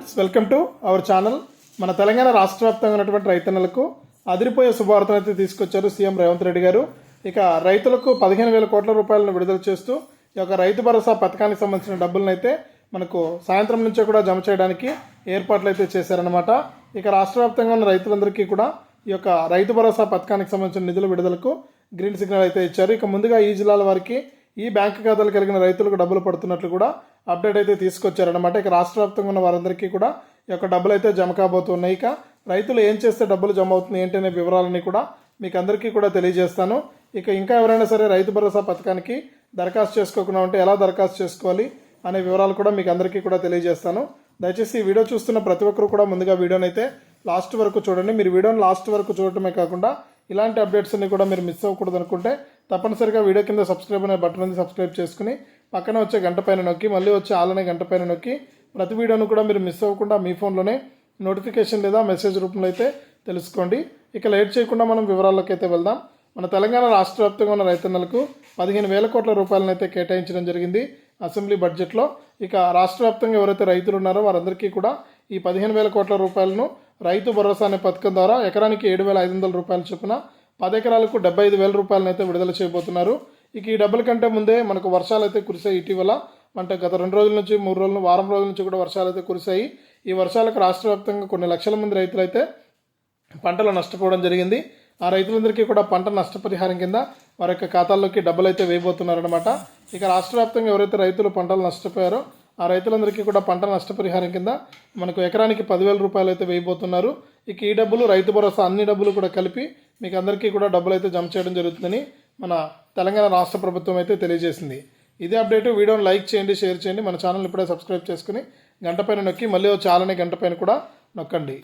Friends, welcome to our channel. మన తెలంగాణ రాష్ట్ర వ్యాప్తంగా ఉన్నటువంటి రైతన్నలకు అదిరిపోయే శుభవార్తను అయితే తీసుకొచ్చారు సీఎం రేవంత్ రెడ్డి గారు. ఇక రైతులకు 15,000 కోట్ల రూపాయలను విడుదల చేస్తూ ఈ యొక్క రైతు భరోసా పథకానికి సంబంధించిన డబ్బులను అయితే మనకు సాయంత్రం నుంచే కూడా జమ చేయడానికి ఏర్పాట్లు అయితే చేశారనమాట. ఇక రాష్ట్ర వ్యాప్తంగా ఉన్న రైతులందరికీ కూడా ఈ యొక్క రైతు భరోసా పథకానికి సంబంధించిన నిధుల విడుదలకు గ్రీన్ సిగ్నల్ అయితే ఇచ్చారు. ఇక ముందుగా ఈ జిల్లాల వారికి ఈ బ్యాంకు ఖాతాలు కలిగిన రైతులకు డబ్బులు పడుతున్నట్లు కూడా అప్డేట్ అయితే తీసుకొచ్చారనమాట. ఇక రాష్ట్ర వ్యాప్తంగా ఉన్న వారందరికీ కూడా ఈ యొక్క డబ్బులు అయితే జమ కాబోతున్నాయి. ఇక రైతులు ఏం చేస్తే డబ్బులు జమ అవుతుంది ఏంటనే వివరాలని కూడా మీకు అందరికీ కూడా తెలియజేస్తాను. ఇక ఇంకా ఎవరైనా సరే రైతు భరోసా పథకానికి దరఖాస్తు చేసుకోకుండా ఉంటే ఎలా దరఖాస్తు చేసుకోవాలి అనే వివరాలు కూడా మీకు అందరికీ కూడా తెలియజేస్తాను. దయచేసి ఈ వీడియో చూస్తున్న ప్రతి ఒక్కరు కూడా ముందుగా వీడియోని అయితే లాస్ట్ వరకు చూడండి. మీరు వీడియోని లాస్ట్ వరకు చూడటమే కాకుండా ఇలాంటి అప్డేట్స్ అన్ని కూడా మీరు మిస్ అవ్వకూడదు అనుకుంటే తప్పనిసరిగా వీడియో కింద సబ్స్క్రైబ్ అనే బటన్ ఉంది, సబ్స్క్రైబ్ చేసుకుని పక్కన వచ్చే గంట పైన నొక్కి మళ్ళీ వచ్చే ఆల్ అనే గంట పైన నొక్కి ప్రతి వీడియోను కూడా మీరు మిస్ అవ్వకుండా మీ ఫోన్లోనే నోటిఫికేషన్ లేదా మెసేజ్ రూపంలో అయితే తెలుసుకోండి. ఇక లేట్ చేయకుండా మనం వివరాల్లోకి అయితే వెళ్దాం. మన తెలంగాణ రాష్ట్ర వ్యాప్తంగా ఉన్న రైతన్నలకు 15,000 కోట్ల రూపాయలను అయితే కేటాయించడం జరిగింది అసెంబ్లీ బడ్జెట్లో. ఇక రాష్ట్ర వ్యాప్తంగా ఎవరైతే రైతులు ఉన్నారో వారందరికీ కూడా ఈ 15,000 కోట్ల రూపాయలను రైతు భరోసా అనే పథకం ద్వారా ఎకరానికి 7,500 రూపాయల చొప్పున 10 ఎకరాలకు 75,000 రూపాయలను అయితే విడుదల చేయబోతున్నారు. ఇక ఈ డబ్బుల కంటే ముందే మనకు వర్షాలు అయితే కురిసాయి ఇటీవల. అంటే గత 2 రోజుల నుంచి 3 రోజులు వారం రోజుల నుంచి కూడా వర్షాలు అయితే కురిసాయి. ఈ వర్షాలకు రాష్ట్ర వ్యాప్తంగా కొన్ని లక్షల మంది రైతులు అయితే పంటలు నష్టపోవడం జరిగింది. ఆ రైతులందరికీ కూడా పంట నష్టపరిహారం కింద వారి యొక్క ఖాతాల్లోకి డబ్బులు అయితే వేయబోతున్నారనమాట. ఇక రాష్ట్ర వ్యాప్తంగా ఎవరైతే రైతులు పంటలు నష్టపోయారో ఆ రైతులందరికీ కూడా పంట నష్టపరిహారం కింద మనకు ఎకరానికి 10,000 రూపాయలు అయితే వేయబోతున్నారు. ఇక ఈ డబ్బులు రైతు భరోసా అన్ని డబ్బులు కూడా కలిపి మీకు అందరికీ కూడా డబ్బులు అయితే జమ చేయడం జరుగుతుందని మన తెలంగాణ రాష్ట్ర ప్రభుత్వం అయితే తెలియజేసింది. ఇదే అప్డేట్. వీడియోని లైక్ చేయండి, షేర్ చేయండి. మన ఛానల్ ఇప్పుడే సబ్స్క్రైబ్ చేసుకుని గంట పైన నొక్కి మళ్ళీ చాలానే గంట పైన కూడా నొక్కండి.